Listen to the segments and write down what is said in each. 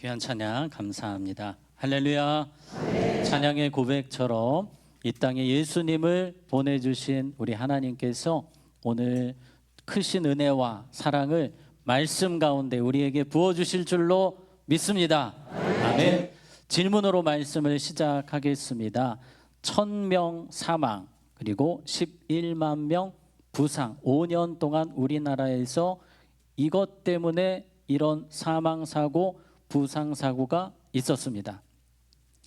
귀한 찬양 감사합니다. 할렐루야. 찬양의 고백처럼 이 땅에 예수님을 보내주신 우리 하나님께서 오늘 크신 은혜와 사랑을 말씀 가운데 우리에게 부어주실 줄로 믿습니다. 아멘. 질문으로 말씀을 시작하겠습니다. 1000명 사망 그리고 11만 명 부상, 5년 동안 우리나라에서 이것 때문에 이런 사망사고, 부상사고가 있었습니다.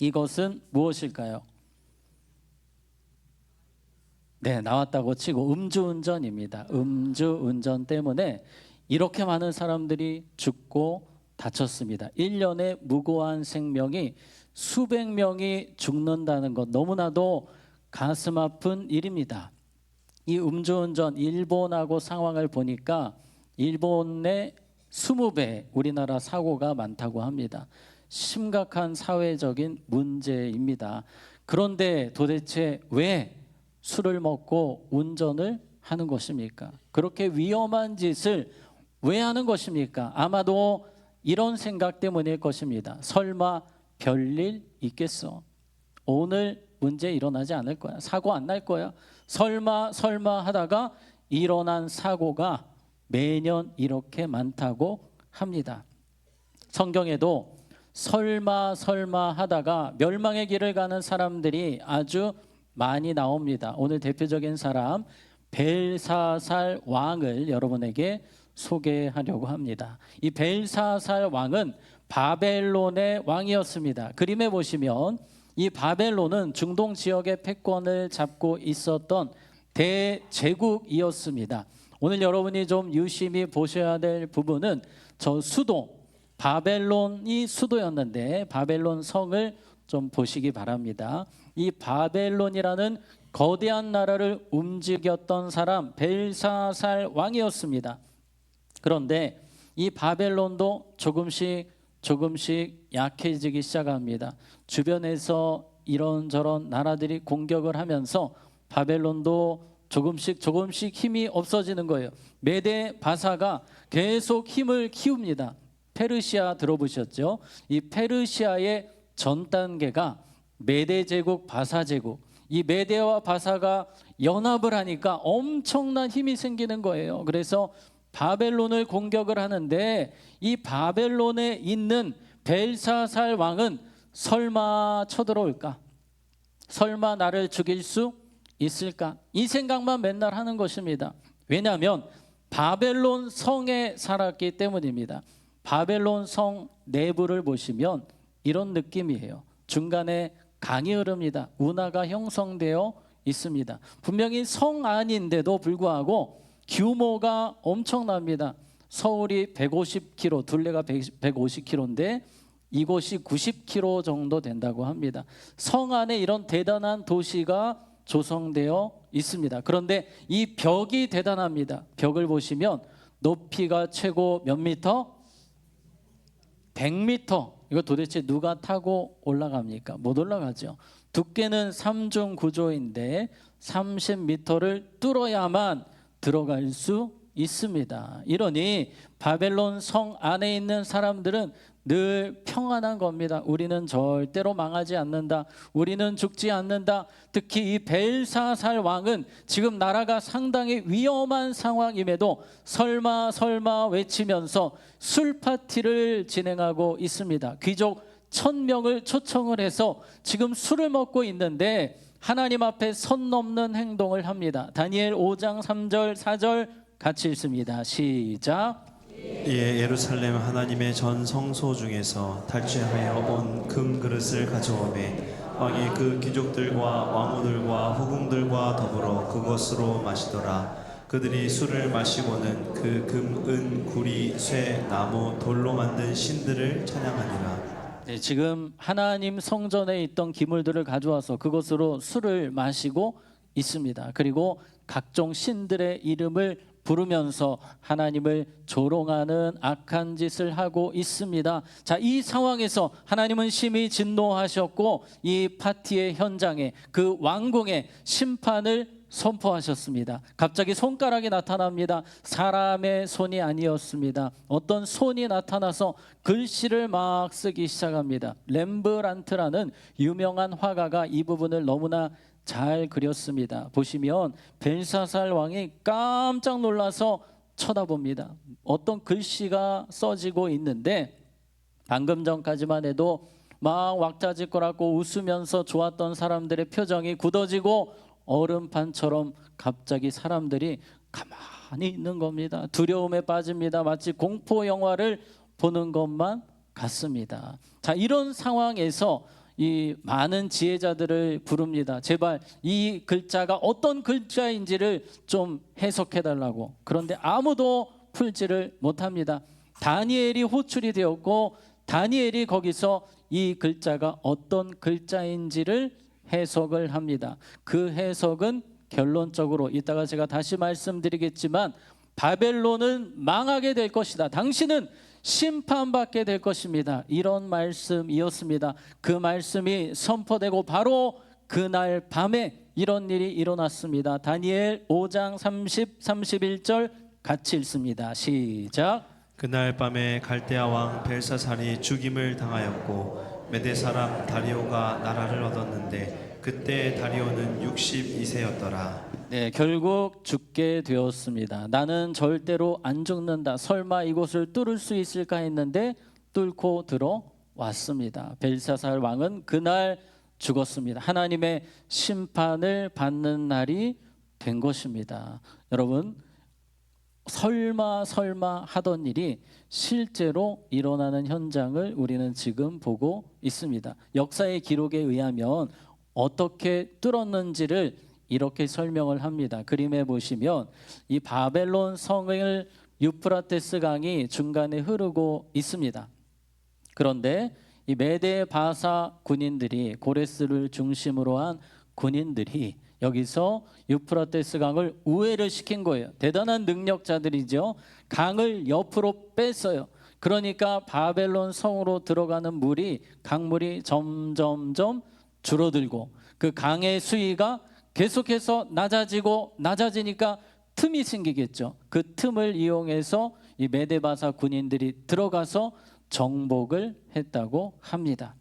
이것은 무엇일까요? 네, 나왔다고 치고 음주운전입니다. 음주운전 때문에 이렇게 많은 사람들이 죽고 다쳤습니다. 1년에 무고한 생명이 수백 명이 죽는다는 것 너무나도 가슴 아픈 일입니다. 이 음주운전 일본하고 상황을 보니까 일본의 20배 우리나라 사고가 많다고 합니다. 심각한 사회적인 문제입니다. 그런데 도대체 왜 술을 먹고 운전을 하는 것입니까? 그렇게 위험한 짓을 왜 하는 것입니까? 아마도 이런 생각 때문일 것입니다. 설마 별일 있겠어? 오늘 문제 일어나지 않을 거야. 사고 안 날 거야. 설마 하다가 일어난 사고가 매년 이렇게 많다고 합니다. 성경에도 설마 하다가 멸망의 길을 가는 사람들이 아주 많이 나옵니다. 오늘 대표적인 사람 벨사살 왕을 여러분에게 소개하려고 합니다. 이 벨사살 왕은 바벨론의 왕이었습니다. 그림에 보시면 이 바벨론은 중동 지역의 패권을 잡고 있었던 대제국이었습니다. 오늘 여러분이 좀 유심히 보셔야 될 부분은 저 수도, 바벨론이 수도였는데 바벨론 성을 좀 보시기 바랍니다. 이 바벨론이라는 거대한 나라를 움직였던 사람 벨사살 왕이었습니다. 그런데 이 바벨론도 조금씩 약해지기 시작합니다. 주변에서 이런저런 나라들이 공격을 하면서 바벨론도 조금씩 힘이 없어지는 거예요. 메데 바사가 계속 힘을 키웁니다. 페르시아 들어보셨죠? 이 페르시아의 전 단계가 메데 제국, 바사 제국. 이 메데와 바사가 연합을 하니까 엄청난 힘이 생기는 거예요. 그래서 바벨론을 공격을 하는데 이 바벨론에 있는 벨사살 왕은 설마 쳐들어올까? 설마 나를 죽일 수 있을까? 이 생각만 맨날 하는 것입니다. 왜냐하면 바벨론 성에 살았기 때문입니다. 바벨론 성 내부를 보시면 이런 느낌이에요. 중간에 강이 흐릅니다. 운하가 형성되어 있습니다. 분명히 성 안인데도 불구하고 규모가 엄청납니다. 서울이 150km, 둘레가 150km인데 이곳이 90km 정도 된다고 합니다. 성 안에 이런 대단한 도시가 조성되어 있습니다. 그런데 이 벽이 대단합니다. 벽을 보시면 높이가 최고 몇 미터? 100m. 이거 도대체 누가 타고 올라갑니까? 못 올라가죠. 두께는 3중 구조인데 30m를 뚫어야만 들어갈 수 있습니다. 이러니 바벨론 성 안에 있는 사람들은 늘 평안한 겁니다. 우리는 절대로 망하지 않는다. 우리는 죽지 않는다. 특히 이 벨사살 왕은 지금 나라가 상당히 위험한 상황임에도 설마 외치면서 술 파티를 진행하고 있습니다. 귀족 1000명을 초청을 해서 지금 술을 먹고 있는데 하나님 앞에 선 넘는 행동을 합니다. 다니엘 5장 3절 4절 같이 읽습니다. 시작. 예, 예루살렘 하나님의 전 성소 중에서 탈취하여 온 금 그릇을 가져오매 왕이 그 귀족들과 왕후들과 후궁들과 더불어 그것으로 마시더라. 그들이 술을 마시고는 그 금, 은, 구리, 쇠, 나무, 돌로 만든 신들을 찬양하니라. 네, 지금 하나님 성전에 있던 기물들을 가져와서 그것으로 술을 마시고 있습니다. 그리고 각종 신들의 이름을 부르면서 하나님을 조롱하는 악한 짓을 하고 있습니다. 자, 이 상황에서 하나님은 심히 진노하셨고 이 파티의 현장에 그 왕궁에 심판을 선포하셨습니다. 갑자기 손가락이 나타납니다. 사람의 손이 아니었습니다. 어떤 손이 나타나서 글씨를 막 쓰기 시작합니다. 렘브란트라는 유명한 화가가 이 부분을 너무나 잘 그렸습니다. 보시면 벨사살 왕이 깜짝 놀라서 쳐다봅니다. 어떤 글씨가 써지고 있는데 방금 전까지만 해도 막 왁자지껄하고 웃으면서 좋았던 사람들의 표정이 굳어지고 얼음판처럼 갑자기 사람들이 가만히 있는 겁니다. 두려움에 빠집니다. 마치 공포 영화를 보는 것만 같습니다. 자, 이런 상황에서 이 많은 지혜자들을 부릅니다. 제발 이 글자가 어떤 글자인지를 좀 해석해 달라고. 그런데 아무도 풀지를 못합니다. 다니엘이 호출이 되었고 다니엘이 거기서 이 글자가 어떤 글자인지를 해석을 합니다. 그 해석은 결론적으로 이따가 제가 다시 말씀드리겠지만 바벨론은 망하게 될 것이다. 당신은 심판받게 될 것입니다. 이런 말씀이었습니다. 그 말씀이 선포되고 바로 그날 밤에 이런 일이 일어났습니다. 다니엘 5장 30, 31절 같이 읽습니다. 시작. 그날 밤에 갈대아 왕 벨사살이 죽임을 당하였고 메대 사람 다리오가 나라를 얻었는데 그때 다리오는 62세였더라. 네, 결국 죽게 되었습니다. 나는 절대로 안 죽는다. 설마 이곳을 뚫을 수 있을까 했는데 뚫고 들어왔습니다. 벨사살 왕은 그날 죽었습니다. 하나님의 심판을 받는 날이 된 것입니다. 여러분, 설마 하던 일이 실제로 일어나는 현장을 우리는 지금 보고 있습니다. 역사의 기록에 의하면 어떻게 뚫었는지를 이렇게 설명을 합니다. 그림에 보시면 이 바벨론 성을 유프라테스 강이 중간에 흐르고 있습니다. 그런데 이 메데 바사 군인들이 고레스를 중심으로 한 군인들이 여기서 유프라테스 강을 우회를 시킨 거예요. 대단한 능력자들이죠. 강을 옆으로 뺐어요. 그러니까 바벨론 성으로 들어가는 물이 강물이 점점점 줄어들고 그 강의 수위가 계속해서 낮아지니까 틈이 생기겠죠. 그 틈을 이용해서 이 메데바사 군인들이 들어가서 정복을 했다고 합니다.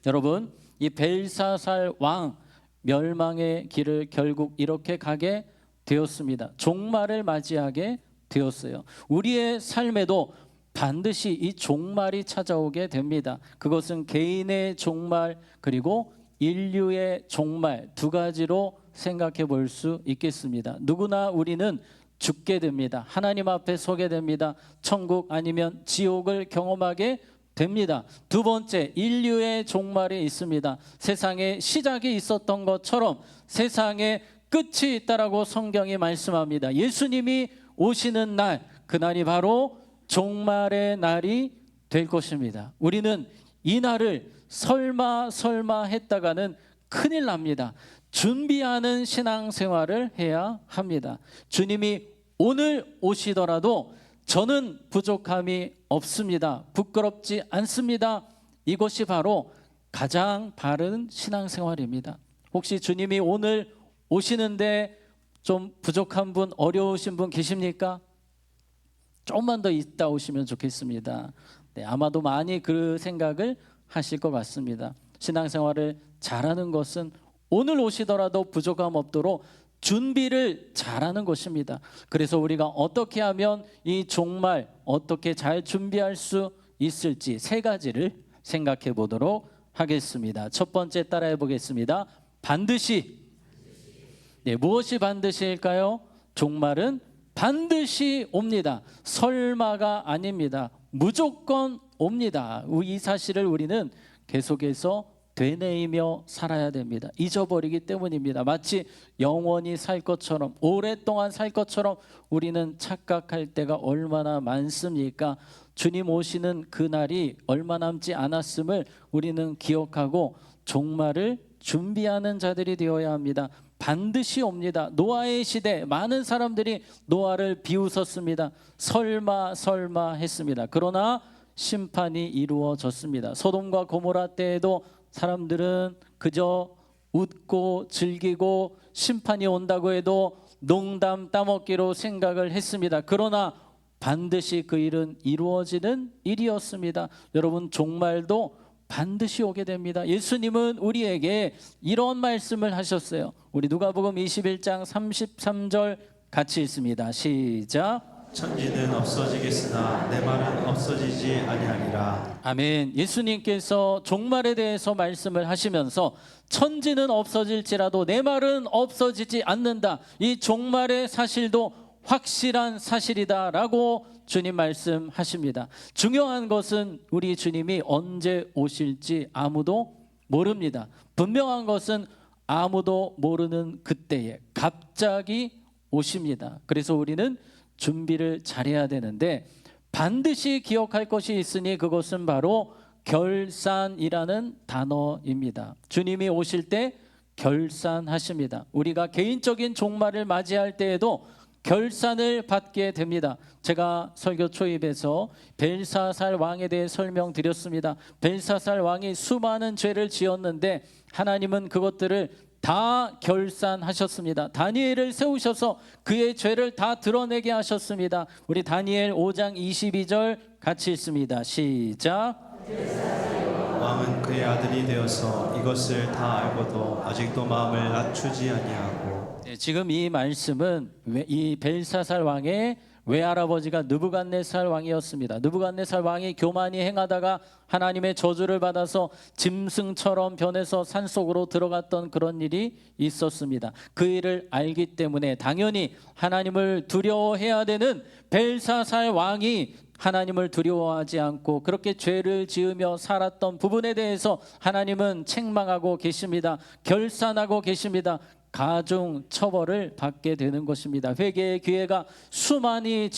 여러분, 이 벨사살 왕 멸망의 길을 결국 이렇게 가게 되었습니다. 종말을 맞이하게 되었어요. 우리의 삶에도 반드시 이 종말이 찾아오게 됩니다. 그것은 개인의 종말 그리고 인류의 종말 두 가지로 생각해 볼 수 있겠습니다. 누구나 우리는 죽게 됩니다. 하나님 앞에 서게 됩니다. 천국 아니면 지옥을 경험하게 됩니다. 두 번째, 인류의 종말이 있습니다. 세상에 시작이 있었던 것처럼 세상에 끝이 있다라고 성경이 말씀합니다. 예수님이 오시는 날, 그날이 바로 종말의 날이 될 것입니다. 우리는 이 날을 설마 했다가는 큰일 납니다. 준비하는 신앙생활을 해야 합니다. 주님이 오늘 오시더라도 저는 부족함이 없습니다. 부끄럽지 않습니다. 이것이 바로 가장 바른 신앙생활입니다. 혹시 주님이 오늘 오시는데 좀 부족한 분, 어려우신 분 계십니까? 조금만 더 있다 오시면 좋겠습니다. 네, 아마도 많이 그 생각을 하실 것 같습니다. 신앙생활을 잘하는 것은 오늘 오시더라도 부족함 없도록 준비를 잘하는 것입니다. 그래서 우리가 어떻게 하면 이 종말 어떻게 잘 준비할 수 있을지 세 가지를 생각해 보도록 하겠습니다. 첫 번째 따라해 보겠습니다. 반드시. 네, 무엇이 반드시일까요? 종말은 반드시 옵니다. 설마가 아닙니다. 무조건 옵니다. 이 사실을 우리는 계속해서 되뇌이며 살아야 됩니다. 잊어버리기 때문입니다. 마치 영원히 살 것처럼 오랫동안 살 것처럼 우리는 착각할 때가 얼마나 많습니까? 주님 오시는 그날이 얼마 남지 않았음을 우리는 기억하고 종말을 준비하는 자들이 되어야 합니다. 반드시 옵니다. 노아의 시대 많은 사람들이 노아를 비웃었습니다. 설마 했습니다. 그러나 심판이 이루어졌습니다. 소돔과 고모라 때에도 사람들은 그저 웃고 즐기고 심판이 온다고 해도 농담 따먹기로 생각을 했습니다. 그러나 반드시 그 일은 이루어지는 일이었습니다. 여러분, 종말도 반드시 오게 됩니다. 예수님은 우리에게 이런 말씀을 하셨어요. 우리 누가복음 21장 33절 같이 읽습니다. 시작. 천지는 없어지겠으나 내 말은 없어지지 아니하리라. 아멘. 예수님께서 종말에 대해서 말씀을 하시면서 천지는 없어질지라도 내 말은 없어지지 않는다. 이 종말의 사실도 확실한 사실이다라고 주님 말씀하십니다. 중요한 것은 우리 주님이 언제 오실지 아무도 모릅니다. 분명한 것은 아무도 모르는 그때에 갑자기 오십니다. 그래서 우리는 준비를 잘해야 되는데 반드시 기억할 것이 있으니 그것은 바로 결산이라는 단어입니다. 주님이 오실 때 결산하십니다. 우리가 개인적인 종말을 맞이할 때에도 결산을 받게 됩니다. 제가 설교 초입에서 벨사살 왕에 대해 설명드렸습니다. 벨사살 왕이 수많은 죄를 지었는데 하나님은 그것들을 다 결산하셨습니다. 다니엘을 세우셔서 그의 죄를 다 드러내게 하셨습니다. 우리 다니엘 5장 22절 같이 읽습니다. 시작. 왕은 그의 아들이 되어서 이것을 다 알고도 아직도 마음을 낮추지 아니하고. 네, 지금 이 말씀은 이 벨사살 왕의 외할아버지가 느부갓네살 왕이었습니다. 느부갓네살 왕이 교만히 행하다가 하나님의 저주를 받아서 짐승처럼 변해서 산속으로 들어갔던 그런 일이 있었습니다. 그 일을 알기 때문에 당연히 하나님을 두려워해야 되는 벨사살 왕이 하나님을 두려워하지 않고 그렇게 죄를 지으며 살았던 부분에 대해서 하나님은 책망하고 계십니다. 결산하고 계십니다. 가중 처벌을 받게 되는 것입니다. 회개의 기회가 수많은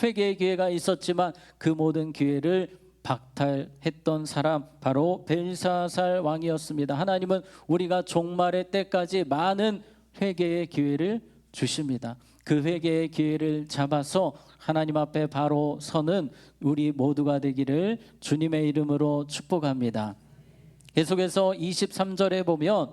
회개의 기회가 있었지만 그 모든 기회를 박탈했던 사람 바로 벨사살 왕이었습니다. 하나님은 우리가 종말의 때까지 많은 회개의 기회를 주십니다. 그 회개의 기회를 잡아서 하나님 앞에 바로 서는 우리 모두가 되기를 주님의 이름으로 축복합니다. 계속해서 23절에 보면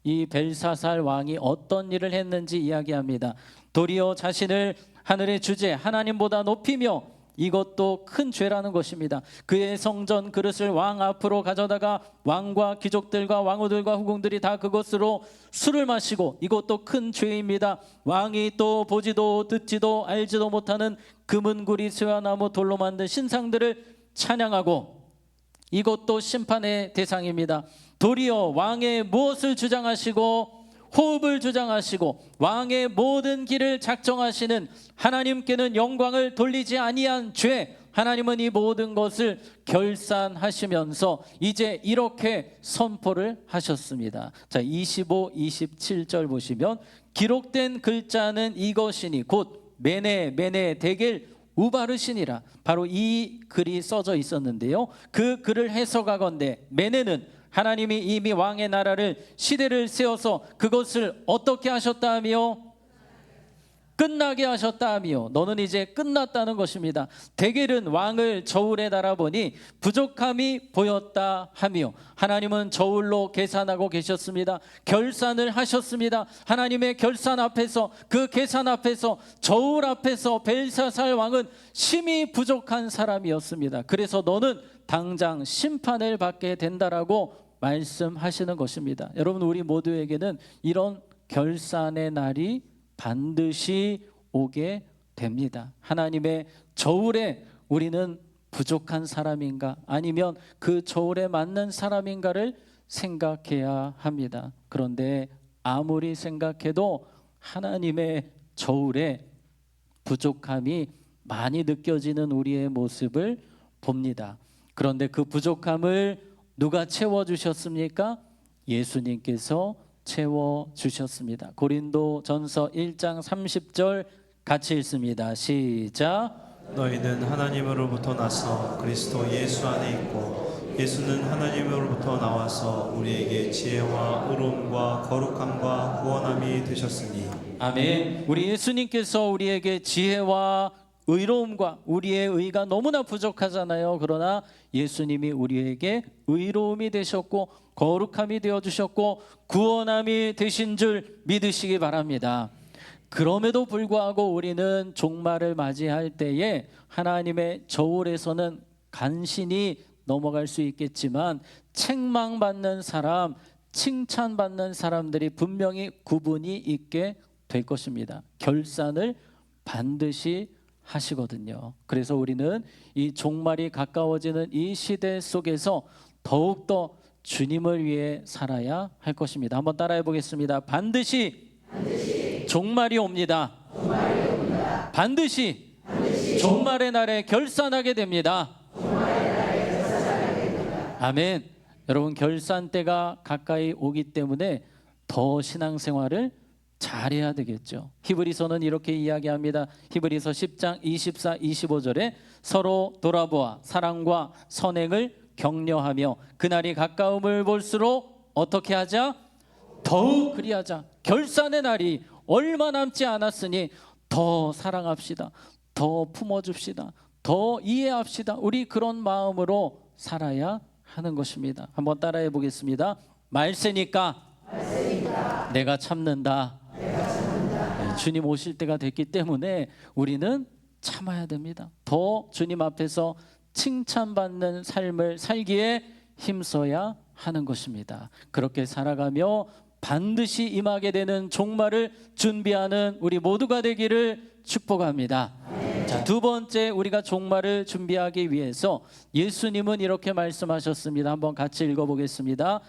이 벨사살 왕이 어떤 일을 했는지 이야기합니다. 도리어 자신을 하늘의 주제 하나님보다 높이며 이것도 큰 죄라는 것입니다. 그의 성전 그릇을 왕 앞으로 가져다가 왕과 귀족들과 왕후들과 후궁들이 다 그것으로 술을 마시고 이것도 큰 죄입니다. 왕이 또 보지도 듣지도 알지도 못하는 금은구리 쇠화나무 돌로 만든 신상들을 찬양하고 이것도 심판의 대상입니다. 도리어 왕의 무엇을 주장하시고 호흡을 주장하시고 왕의 모든 길을 작정하시는 하나님께는 영광을 돌리지 아니한 죄, 하나님은 이 모든 것을 결산하시면서 이제 이렇게 선포를 하셨습니다. 자, 25, 27절 보시면 기록된 글자는 이것이니 곧 메네 데겔 우바르시니라. 바로 이 글이 써져 있었는데요. 그 글을 해석하건대 메네는 하나님이 이미 왕의 나라를 시대를 세워서 그것을 어떻게 하셨다 하며 끝나게 하셨다 하며 너는 이제 끝났다는 것입니다. 데겔은 왕을 저울에 달아보니 부족함이 보였다 하며 하나님은 저울로 계산하고 계셨습니다. 결산을 하셨습니다. 하나님의 결산 앞에서 그 계산 앞에서 저울 앞에서 벨사살 왕은 심히 부족한 사람이었습니다. 그래서 너는 당장 심판을 받게 된다라고 말씀하시는 것입니다. 여러분, 우리 모두에게는 이런 결산의 날이 반드시 오게 됩니다. 하나님의 저울에 우리는 부족한 사람인가 아니면 그 저울에 맞는 사람인가를 생각해야 합니다. 그런데 아무리 생각해도 하나님의 저울에 부족함이 많이 느껴지는 우리의 모습을 봅니다. 그런데 그 부족함을 누가 채워주셨습니까? 예수님께서 채워주셨습니다. 고린도전서 1장 30절 같이 읽습니다. 시작. 너희는 하나님으로부터 나서 그리스도 예수 안에 있고 예수는 하나님으로부터 나와서 우리에게 지혜와 의로움과 거룩함과 구원함이 되셨으니. 아멘. 우리 예수님께서 우리에게 지혜와 의로움과 우리의 의가 너무나 부족하잖아요. 그러나 예수님이 우리에게 의로움이 되셨고 거룩함이 되어주셨고 구원함이 되신 줄 믿으시기 바랍니다. 그럼에도 불구하고 우리는 종말을 맞이할 때에 하나님의 저울에서는 간신히 넘어갈 수 있겠지만 책망받는 사람, 칭찬받는 사람들이 분명히 구분이 있게 될 것입니다. 결산을 반드시 하시거든요. 그래서 우리는 이 종말이 가까워지는 이 시대 속에서 더욱더 주님을 위해 살아야 할 것입니다. 한번 따라해 보겠습니다. 반드시 종말이 옵니다. 반드시 종말의 날에 결산하게 됩니다. 아멘. 여러분, 결산 때가 가까이 오기 때문에 더 신앙생활을 잘해야 되겠죠. 히브리서는 이렇게 이야기합니다. 히브리서 10장 24, 25절에 서로 돌아보아 사랑과 선행을 격려하며 그날이 가까움을 볼수록 어떻게 하자? 더욱 그리하자. 결산의 날이 얼마 남지 않았으니 더 사랑합시다. 더 품어줍시다. 더 이해합시다. 우리 그런 마음으로 살아야 하는 것입니다. 한번 따라해 보겠습니다. 말세니까 내가 참는다. 네, 주님 오실 때가 됐기 때문에 우리는 참아야 됩니다. 더 주님 앞에서 칭찬받는 삶을 살기에 힘써야 하는 것입니다. 그렇게 살아가며 반드시 임하게 되는 종말을 준비하는 우리 모두가 되기를 축복합니다. 자, 두 번째, 우리가 종말을 준비하기 위해서 예수님은 이렇게 말씀하셨습니다. 한번 같이 읽어보겠습니다.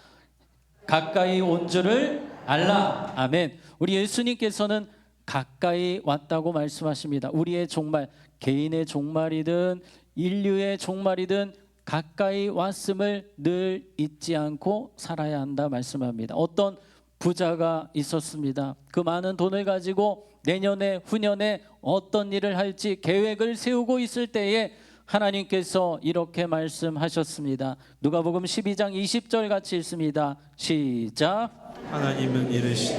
가까이 온 줄을 알라. 아멘. 우리 예수님께서는 가까이 왔다고 말씀하십니다. 우리의 종말, 개인의 종말이든 인류의 종말이든 가까이 왔음을 늘 잊지 않고 살아야 한다 말씀합니다. 어떤 부자가 있었습니다. 그 많은 돈을 가지고 내년에 후년에 어떤 일을 할지 계획을 세우고 있을 때에 하나님께서 이렇게 말씀하셨습니다. 누가복음 12장 20절 같이 읽습니다. 시작. 하나님은 이르시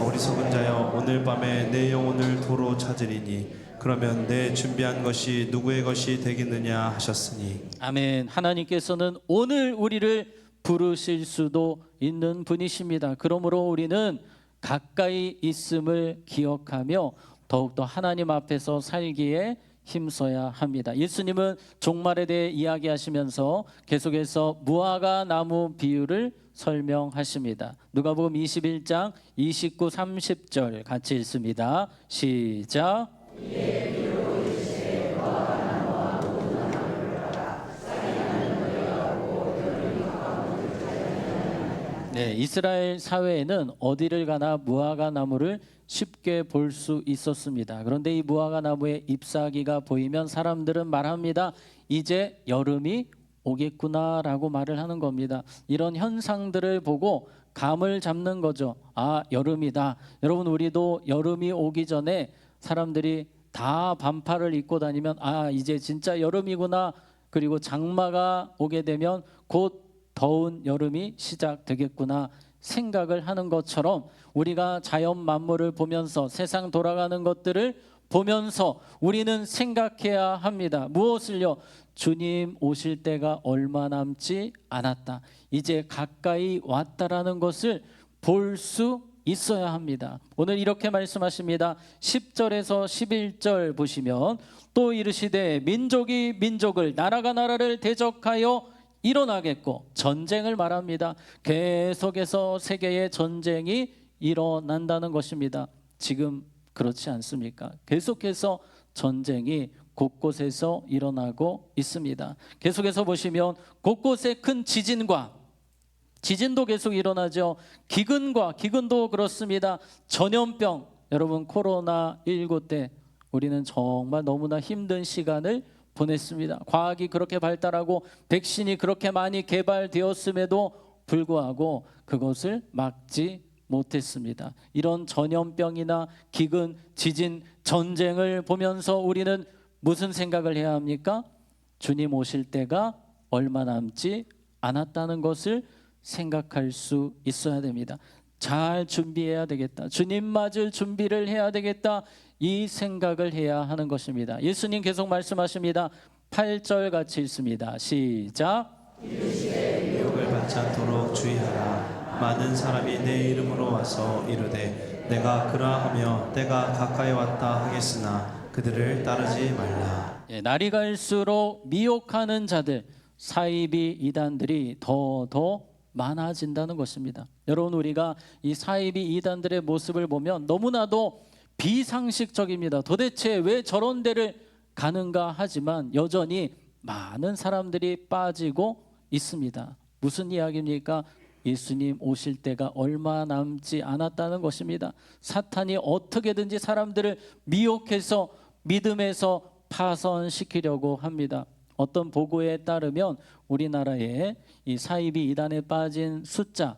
어리석은 자여 오늘 밤에 내 영혼을 도로 찾으리니 그러면 내 준비한 것이 누구의 것이 되겠느냐 하셨으니. 아멘. 하나님께서는 오늘 우리를 부르실 수도 있는 분이십니다. 그러므로 우리는 가까이 있음을 기억하며 더욱더 하나님 앞에서 살기에 힘써야 합니다. 예수님은 종말에 대해 이야기하시면서 계속해서 무화과 나무 비유를 설명하십니다. 누가복음 21장 29, 30절 같이 읽습니다. 시작. 네, 이스라엘 사회에는 어디를 가나 무화과 나무를 쉽게 볼 수 있었습니다. 그런데 이 무화과 나무의 잎사귀가 보이면 사람들은 말합니다. 이제 여름이 오겠구나라고 말을 하는 겁니다. 이런 현상들을 보고 감을 잡는 거죠. 아, 여름이다. 여러분, 우리도 여름이 오기 전에 사람들이 다 반팔을 입고 다니면 아, 이제 진짜 여름이구나. 그리고 장마가 오게 되면 곧 더운 여름이 시작되겠구나 생각을 하는 것처럼 우리가 자연 만물을 보면서 세상 돌아가는 것들을 보면서 우리는 생각해야 합니다. 무엇을요? 주님 오실 때가 얼마 남지 않았다. 이제 가까이 왔다라는 것을 볼 수 있어야 합니다. 오늘 이렇게 말씀하십니다. 10절에서 11절 보시면 또 이르시되 민족이 민족을 나라가 나라를 대적하여 일어나겠고 전쟁을 말합니다. 계속해서 세계의 전쟁이 일어난다는 것입니다. 지금 그렇지 않습니까? 계속해서 전쟁이 곳곳에서 일어나고 있습니다. 계속해서 보시면 곳곳에 큰 지진도 계속 일어나죠. 기근도 그렇습니다. 전염병, 여러분 코로나19 때 우리는 정말 너무나 힘든 시간을 보냈습니다. 과학이 그렇게 발달하고 백신이 그렇게 많이 개발되었음에도 불구하고 그것을 막지 못했습니다. 이런 전염병이나 기근, 지진, 전쟁을 보면서 우리는 무슨 생각을 해야 합니까? 주님 오실 때가 얼마 남지 않았다는 것을 생각할 수 있어야 됩니다. 잘 준비해야 되겠다. 주님 맞을 준비를 해야 되겠다. 이 생각을 해야 하는 것입니다. 예수님 계속 말씀하십니다. 8절 같이 읽습니다. 시작. 유혹을 받지 않도록 주의하라. 많은 사람이 내 이름으로 와서 이르되 내가 그러하며 때가 가까이 왔다 하겠으나 그들을 따르지 말라. 날이 갈수록 미혹하는 자들, 사이비 이단들이 더 많아진다는 것입니다. 여러분, 우리가 이 사이비 이단들의 모습을 보면 너무나도 비상식적입니다. 도대체 왜 저런 데를 가는가 하지만 여전히 많은 사람들이 빠지고 있습니다. 무슨 이야기입니까? 예수님 오실 때가 얼마 남지 않았다는 것입니다. 사탄이 어떻게든지 사람들을 미혹해서 믿음에서 파선시키려고 합니다. 어떤 보고에 따르면 우리나라에 이 사이비 이단에 빠진 숫자,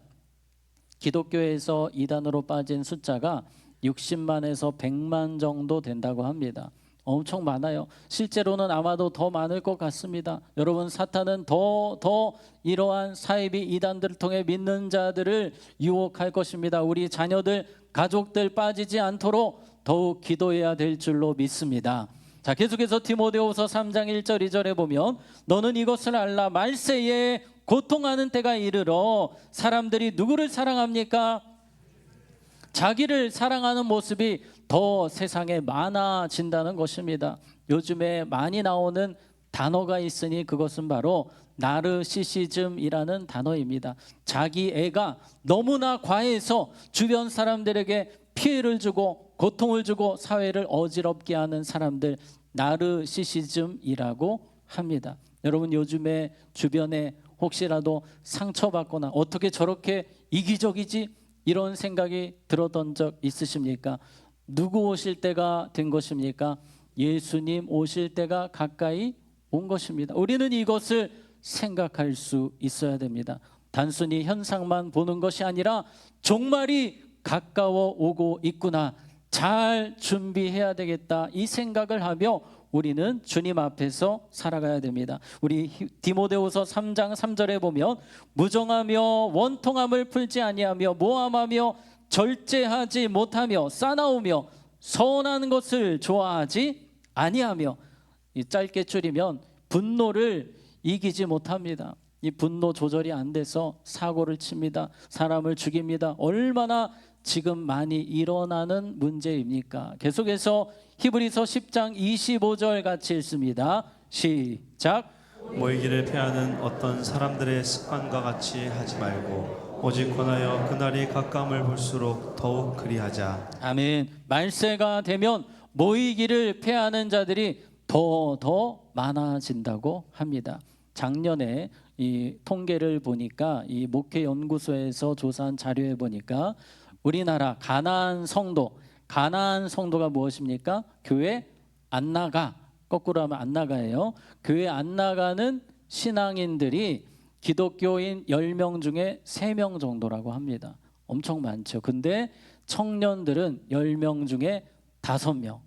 기독교에서 이단으로 빠진 숫자가 60만에서 100만 정도 된다고 합니다. 엄청 많아요. 실제로는 아마도 더 많을 것 같습니다. 여러분, 사탄은 더 이러한 사이비 이단들을 통해 믿는 자들을 유혹할 것입니다. 우리 자녀들, 가족들 빠지지 않도록 더욱 기도해야 될 줄로 믿습니다. 자, 계속해서 디모데후서 3장 1절 2절에 보면 너는 이것을 알라. 말세에 고통하는 때가 이르러 사람들이 누구를 사랑합니까? 자기를 사랑하는 모습이 더 세상에 많아진다는 것입니다. 요즘에 많이 나오는 단어가 있으니 그것은 바로 나르시시즘이라는 단어입니다. 자기 애가 너무나 과해서 주변 사람들에게 피해를 주고 고통을 주고 사회를 어지럽게 하는 사람들, 나르시시즘이라고 합니다. 여러분, 요즘에 주변에 혹시라도 상처받거나 어떻게 저렇게 이기적이지? 이런 생각이 들었던 적 있으십니까? 누구 오실 때가 된 것입니까? 예수님 오실 때가 가까이 온 것입니다. 우리는 이것을 생각할 수 있어야 됩니다. 단순히 현상만 보는 것이 아니라 종말이 가까워 오고 있구나, 잘 준비해야 되겠다, 이 생각을 하며 우리는 주님 앞에서 살아가야 됩니다. 우리 디모데후서 3장 3절에 보면 무정하며 원통함을 풀지 아니하며 모함하며 절제하지 못하며 싸나우며 선한 것을 좋아하지 아니하며, 이 짧게 줄이면 분노를 이기지 못합니다. 이 분노 조절이 안 돼서 사고를 칩니다. 사람을 죽입니다. 얼마나 지금 많이 일어나는 문제입니까? 계속해서 히브리서 10장 25절 같이 읽습니다. 시작. 모이기를 피하는 어떤 사람들의 습관과 같이 하지 말고 오직 권하여 그날이 가까움을 볼수록 더욱 그리하자. 아멘. 말세가 되면 모이기를 피하는 자들이 더 많아진다고 합니다. 작년에 이 통계를 보니까 이 목회연구소에서 조사한 자료에 보니까 우리나라 가나안 성도가 무엇입니까? 교회 안 나가, 거꾸로 하면 안 나가예요. 교회 안 나가는 신앙인들이 기독교인 10명 중에 3명 정도라고 합니다. 엄청 많죠. 근데 청년들은 10명 중에 5명.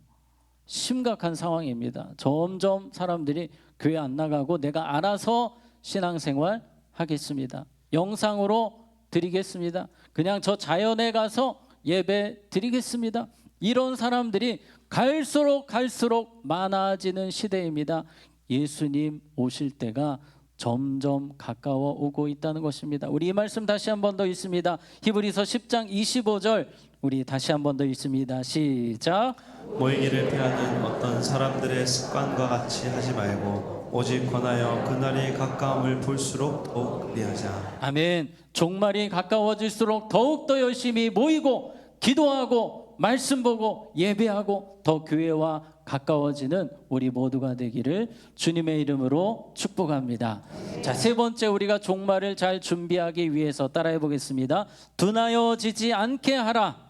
심각한 상황입니다. 점점 사람들이 교회 안 나가고 내가 알아서 신앙생활 하겠습니다. 영상으로 드리겠습니다. 그냥 저 자연에 가서 예배 드리겠습니다. 이런 사람들이 갈수록 많아지는 시대입니다. 예수님 오실 때가 점점 가까워 오고 있다는 것입니다. 우리 이 말씀 다시 한 번 더 읽습니다. 히브리서 10장 25절 우리 다시 한 번 더 읽습니다. 시작. 모이기를 피하는 어떤 사람들의 습관과 같이 하지 말고 오직 권하여 그날이 가까움을 볼수록 더욱 그리하자. 아멘. 종말이 가까워질수록 더욱더 열심히 모이고 기도하고 말씀 보고 예배하고 더 교회와 가까워지는 우리 모두가 되기를 주님의 이름으로 축복합니다. 자, 세 번째, 우리가 종말을 잘 준비하기 위해서 따라해 보겠습니다. 둔하여지지 않게 하라.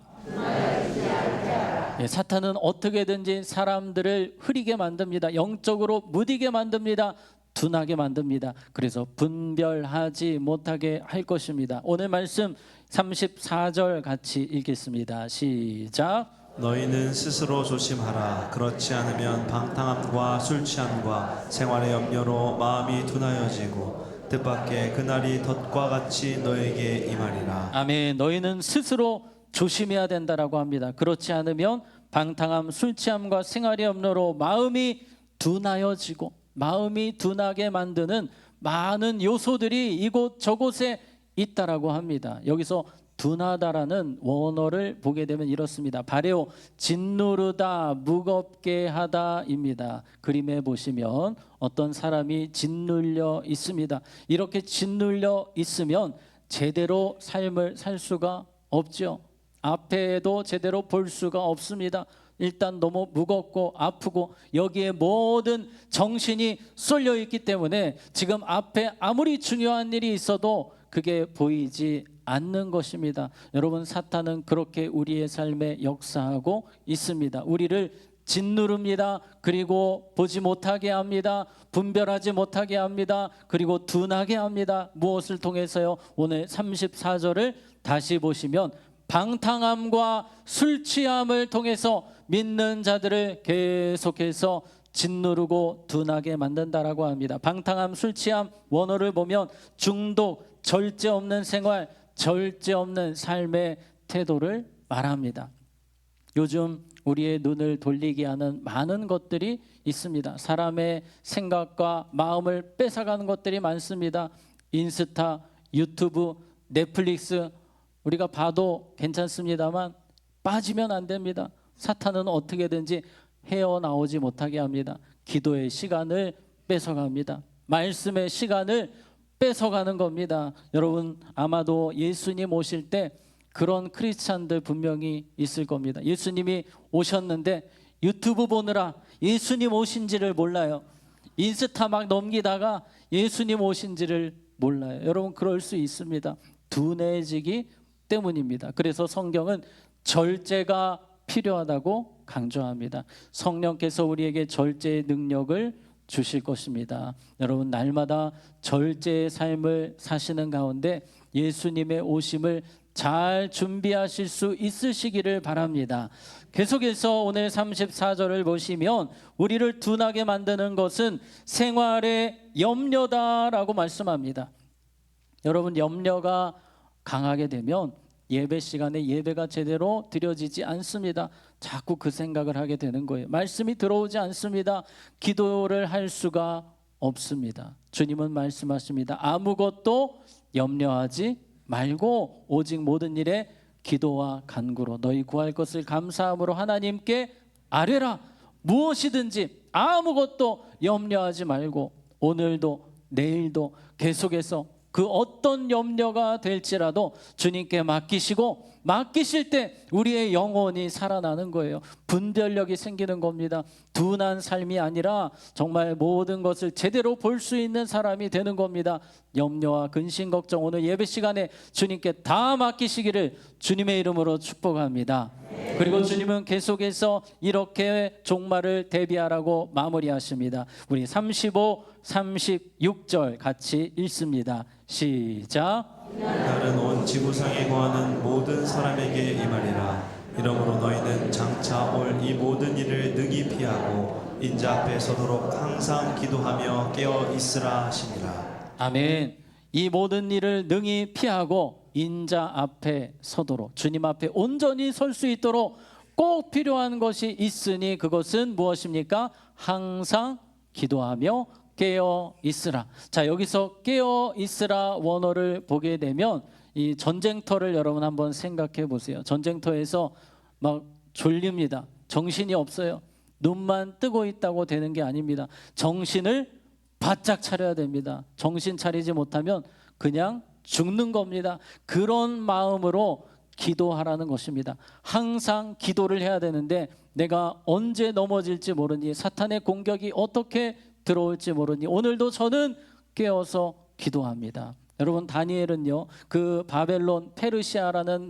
예, 사탄은 어떻게든지 사람들을 흐리게 만듭니다. 영적으로 무디게 만듭니다. 둔하게 만듭니다. 그래서 분별하지 못하게 할 것입니다. 오늘 말씀 34절 같이 읽겠습니다. 시작. 너희는 스스로 조심하라. 그렇지 않으면 방탕함과 술 취함과 생활의 염려로 마음이 둔하여지고 뜻밖의 그날이 덫과 같이 너에게 임하리라. 아멘. 너희는 스스로 조심해야 된다라고 합니다. 그렇지 않으면 방탕함, 술 취함과 생활의 염려로 마음이 둔하여지고 마음이 둔하게 만드는 많은 요소들이 이곳 저곳에 있다라고 합니다. 여기서 둔하다라는 원어를 보게 되면 이렇습니다. 발에오 짓누르다, 무겁게 하다입니다. 그림에 보시면 어떤 사람이 짓눌려 있습니다. 이렇게 짓눌려 있으면 제대로 삶을 살 수가 없죠. 앞에도 제대로 볼 수가 없습니다. 일단 너무 무겁고 아프고 여기에 모든 정신이 쏠려 있기 때문에 지금 앞에 아무리 중요한 일이 있어도 그게 보이지 않는 것입니다. 여러분, 사탄은 그렇게 우리의 삶에 역사하고 있습니다. 우리를 짓누릅니다. 그리고 보지 못하게 합니다. 분별하지 못하게 합니다. 그리고 둔하게 합니다. 무엇을 통해서요? 오늘 34절을 다시 보시면 방탕함과 술 취함을 통해서 믿는 자들을 계속해서 짓누르고 둔하게 만든다라고 합니다. 방탕함, 술 취함 원어를 보면 중독, 절제 없는 생활, 절제 없는 삶의 태도를 말합니다. 요즘 우리의 눈을 돌리게 하는 많은 것들이 있습니다. 사람의 생각과 마음을 뺏어가는 것들이 많습니다. 인스타, 유튜브, 넷플릭스 우리가 봐도 괜찮습니다만 빠지면 안 됩니다. 사탄은 어떻게든지 헤어나오지 못하게 합니다. 기도의 시간을 뺏어갑니다. 말씀의 시간을 뺏어가는 겁니다. 여러분, 아마도 예수님 오실 때 그런 크리스찬들 분명히 있을 겁니다. 예수님이 오셨는데 유튜브 보느라 예수님 오신지를 몰라요. 인스타 막 넘기다가 예수님 오신지를 몰라요. 여러분, 그럴 수 있습니다. 둔해지기 때문입니다. 그래서 성경은 절제가 필요하다고 강조합니다. 성령께서 우리에게 절제의 능력을 주실 것입니다. 여러분, 날마다 절제의 삶을 사시는 가운데 예수님의 오심을 잘 준비하실 수 있으시기를 바랍니다. 계속해서 오늘 34절을 보시면 우리를 둔하게 만드는 것은 생활의 염려다라고 말씀합니다. 여러분, 염려가 강하게 되면 예배 시간에 예배가 제대로 드려지지 않습니다. 자꾸 그 생각을 하게 되는 거예요. 말씀이 들어오지 않습니다. 기도를 할 수가 없습니다. 주님은 말씀하십니다. 아무것도 염려하지 말고 오직 모든 일에 기도와 간구로 너희 구할 것을 감사함으로 하나님께 아뢰라. 무엇이든지 아무것도 염려하지 말고 오늘도 내일도 계속해서 그 어떤 염려가 될지라도 주님께 맡기시고 맡기실 때 우리의 영혼이 살아나는 거예요. 분별력이 생기는 겁니다. 둔한 삶이 아니라 정말 모든 것을 제대로 볼 수 있는 사람이 되는 겁니다. 염려와 근심 걱정 오늘 예배 시간에 주님께 다 맡기시기를 주님의 이름으로 축복합니다. 그리고 주님은 계속해서 이렇게 종말을 대비하라고 마무리하십니다. 우리 35, 36절 같이 읽습니다. 시작. 날은 온 지구상에 거하는 모든 사람에게 임하리라. 이러므로 너희는 장차 올 이 모든 일을 능히 피하고 인자 앞에 서도록 항상 기도하며 깨어 있으라 하시니라. 아멘. 이 모든 일을 능히 피하고 인자 앞에 서도록 주님 앞에 온전히 설 수 있도록 꼭 필요한 것이 있으니 그것은 무엇입니까? 항상 기도하며 깨어 있으라. 자, 여기서 깨어 있으라 원어를 보게 되면 이 전쟁터를 여러분 한번 생각해 보세요. 전쟁터에서 막 졸립니다. 정신이 없어요. 눈만 뜨고 있다고 되는 게 아닙니다. 정신을 바짝 차려야 됩니다. 정신 차리지 못하면 그냥 죽는 겁니다. 그런 마음으로 기도하라는 것입니다. 항상 기도를 해야 되는데 내가 언제 넘어질지 모르니 사탄의 공격이 어떻게 들어올지 모르니 오늘도 저는 깨어서 기도합니다. 여러분, 다니엘은요 그 바벨론 페르시아라는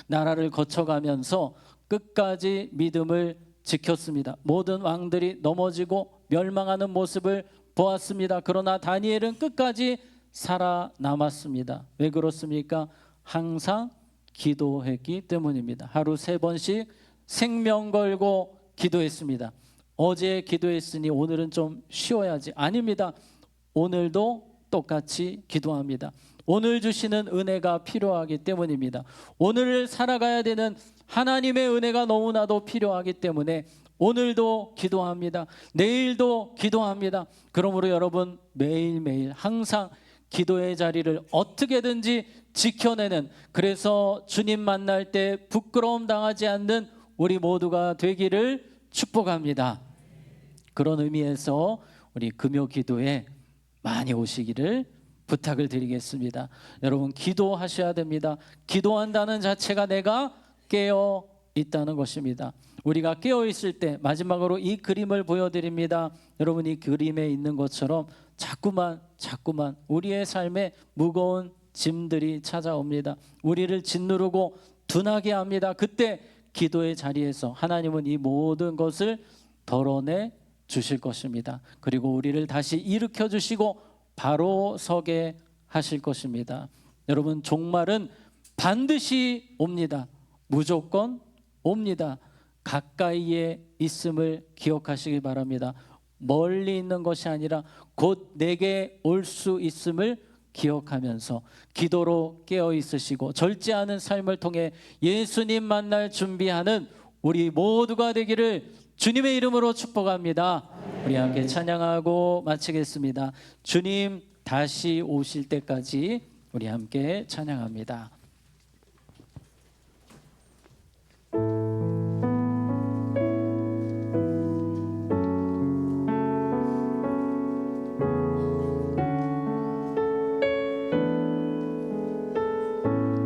나라를 거쳐가면서 끝까지 믿음을 지켰습니다. 모든 왕들이 넘어지고 멸망하는 모습을 보았습니다. 그러나 다니엘은 끝까지 살아남았습니다. 왜 그렇습니까? 항상 기도했기 때문입니다. 하루 3번씩 생명 걸고 기도했습니다. 어제 기도했으니 오늘은 좀 쉬어야지. 아닙니다. 오늘도 똑같이 기도합니다. 오늘 주시는 은혜가 필요하기 때문입니다. 오늘을 살아가야 되는 하나님의 은혜가 너무나도 필요하기 때문에 오늘도 기도합니다. 내일도 기도합니다. 그러므로 여러분 매일매일 항상 기도의 자리를 어떻게든지 지켜내는, 그래서 주님 만날 때 부끄러움 당하지 않는 우리 모두가 되기를 축복합니다. 그런 의미에서 우리 금요 기도에 많이 오시기를 부탁을 드리겠습니다. 여러분 기도하셔야 됩니다. 기도한다는 자체가 내가 깨어 있다는 것입니다. 우리가 깨어 있을 때 마지막으로 이 그림을 보여드립니다. 여러분 이 그림에 있는 것처럼 자꾸만 우리의 삶에 무거운 짐들이 찾아옵니다. 우리를 짓누르고 둔하게 합니다. 그때 기도의 자리에서 하나님은 이 모든 것을 덜어내 주실 것입니다. 그리고 우리를 다시 일으켜 주시고 바로 서게 하실 것입니다. 여러분 종말은 반드시 옵니다. 무조건 옵니다. 가까이에 있음을 기억하시기 바랍니다. 멀리 있는 것이 아니라 곧 내게 올 수 있음을 기억하면서 기도로 깨어 있으시고 절제하는 삶을 통해 예수님 만날 준비하는 우리 모두가 되기를 주님의 이름으로 축복합니다. 우리 함께 찬양하고 마치겠습니다. 주님 다시 오실 때까지 우리 함께 찬양합니다.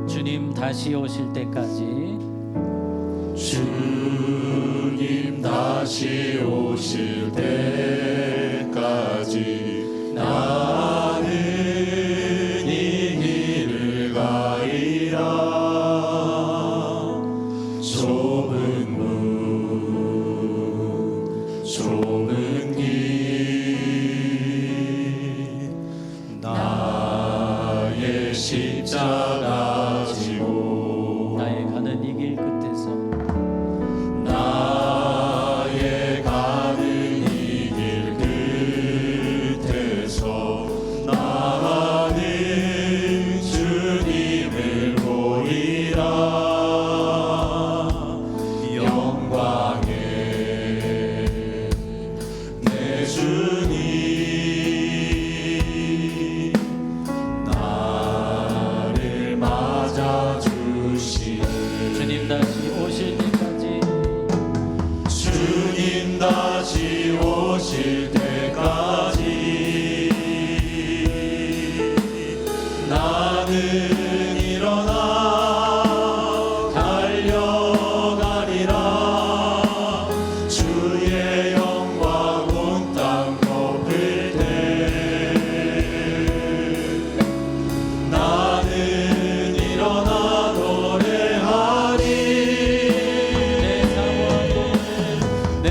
주님 다시 오실 때까지, 주님 다시 오실 때까지 나는 이 길을 가리라. 좁은 문 좁은 길 나의 십자가 지고 나의 가는 이 길 끝에서 나의 가는 이 길 끝에서 나는 주님을 보리라. 영광의 내 주님 나를 맞아 주시네. 주님 다시 오실 때까지, 주님 다시 오실 때까지 나는 일어나 달려가리라. 주의 영광 온 땅 덮을 때 나는 일어나 노래하리. 내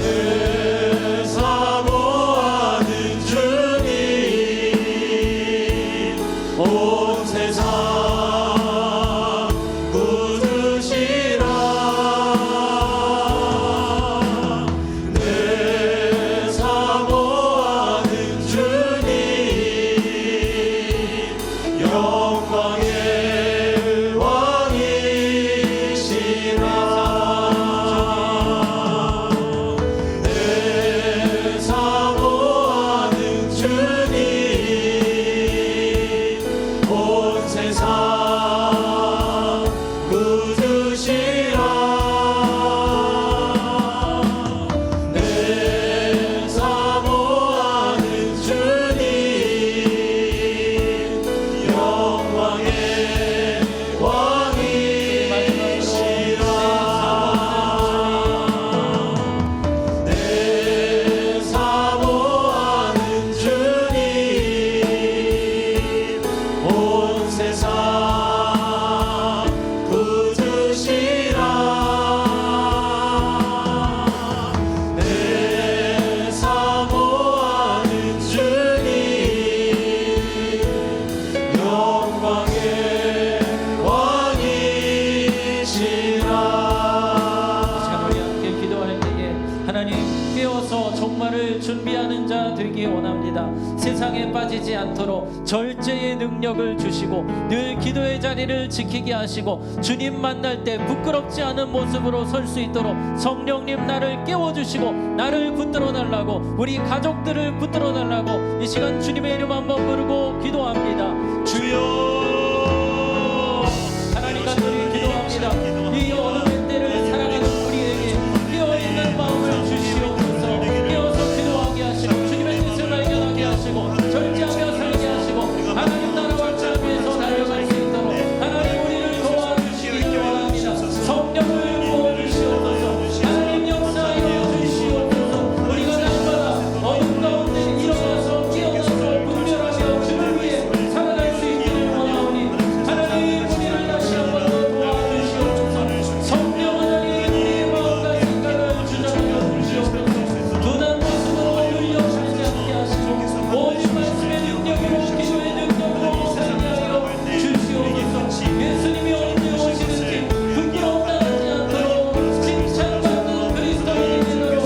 사모하는 주님 온 세상 굳으시라. 내 사모하는 주님 영광의 왕이시라. 내 사모하는 주님 온 세상 세상에 빠지지 않도록 절제의 능력을 주시고 늘 기도의 자리를 지키게 하시고 주님 만날 때 부끄럽지 않은 모습으로 설 수 있도록 성령님 나를 깨워주시고 나를 붙들어 달라고, 우리 가족들을 붙들어 달라고 이 시간 주님의 이름 한번 부르고 기도합니다. 주여, 하나님 간절히 기도합니다. 이 어둠의 때를 살아가는 우리에게 깨어있는 마음을 주시옵소서. 깨어서 기도하게 하시고 주님의 뜻을 발견하게 하시고 절제하며 살게 하시고 하나님 나라와 참 위해서 달려갈 수 있도록 하나님 우리를 도와주시기 원합니다. 성령을 부어주시옵소서. 하나님 역사하여 주시옵소서. 우리가 날마다 어둠 가운데 일어나서 깨어나서 분별하며 주를 위해 살아갈 수 있기를 원하오니 하나님 우리를 다시 한번 더 도와주시옵소서. 성령 하나님 우리의 마음과 생각을 주장하여 주시옵소서. 둔한 모습으로 눌려지지 않게 하시고 모든 말씀의 능력으로 기도의 능력으로 살게 하여 주시옵소서. 예수님이 언제 오시든지 부끄럽다 하지 않도록 칭찬받는 그리스도인이 되도록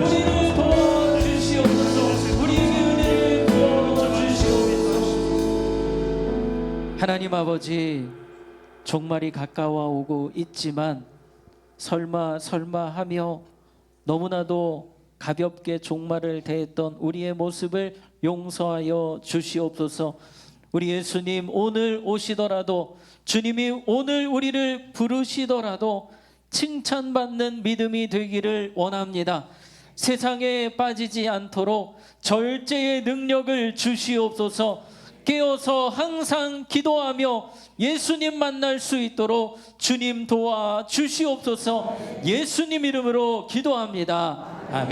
우리를 도와주시옵소서. 우리에게 은혜를 부어주시옵소서. 하나님 아버지, 종말이 가까워 오고 있지만 설마 하며 너무나도 가볍게 종말을 대했던 우리의 모습을 용서하여 주시옵소서. 우리 예수님 오늘 오시더라도, 주님이 오늘 우리를 부르시더라도 칭찬받는 믿음이 되기를 원합니다. 세상에 빠지지 않도록 절제의 능력을 주시옵소서. 깨어서 항상 기도하며 예수님 만날 수 있도록 주님 도와 주시옵소서. 예수님 이름으로 기도합니다. 아멘.